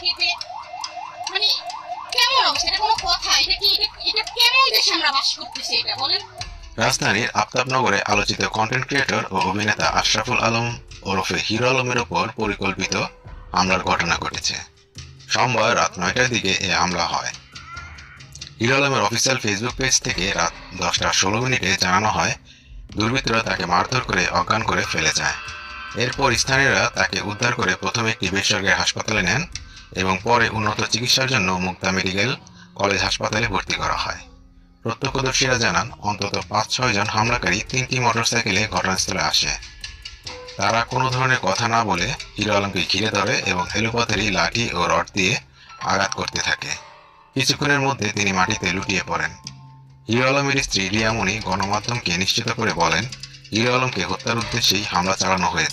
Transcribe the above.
খেতে, মানে কেমন অবস্থা? এটা কোনো কথা? এটা কেমন দেশে আমরা বাস করতেছি এটা বলেন? রাজধানীর আফতাবনগরে আলোচিত কন্টেন্ট ক্রিয়েটর ও অভিনেতা আশরাফুল আলম ওরফে হিরো আলমের ওপর পরিকল্পিত হামলার ঘটনা ঘটেছে। সোমবার রাত 9টার দিকে এ হামলা হয়। হিরো আলমের অফিসিয়াল ফেসবুক পেজ থেকে রাত 10টা 16 মিনিটে জানানো হয় দুর্বৃত্তরা তাকে মারধর করে অজ্ঞান করে ফেলে যায়। এরপর স্থানীয়রা তাকে উদ্ধার করে প্রথমে একটি বেসরকারি হাসপাতালে নেন এবং পরে উন্নত চিকিৎসার জন্য মুক্তা মেডিকেল কলেজ হাসপাতালে ভর্তি করা হয়। প্রত্যক্ষদর্শীরা জানান অন্তত 5-6 জন হামলাকারী 3টি মোটরসাইকেলে ঘটনাস্থলে আসে। তারা কোনো ধরনের কথা না বলে হিরো আলমকে ঘিরে ধরে এবং এলোপাতাড়ি লাঠি ও রড দিয়ে আঘাত করতে থাকে। কিছুক্ষণের মধ্যে তিনি মাটিতে লুটিয়ে পড়েন। হিরো আলমের স্ত্রী রিয়ামণি গণমাধ্যমকে নিশ্চিত করে বলেন, হিরো আলমকে হত্যার উদ্দেশ্যেই হামলা চালানো হয়েছে।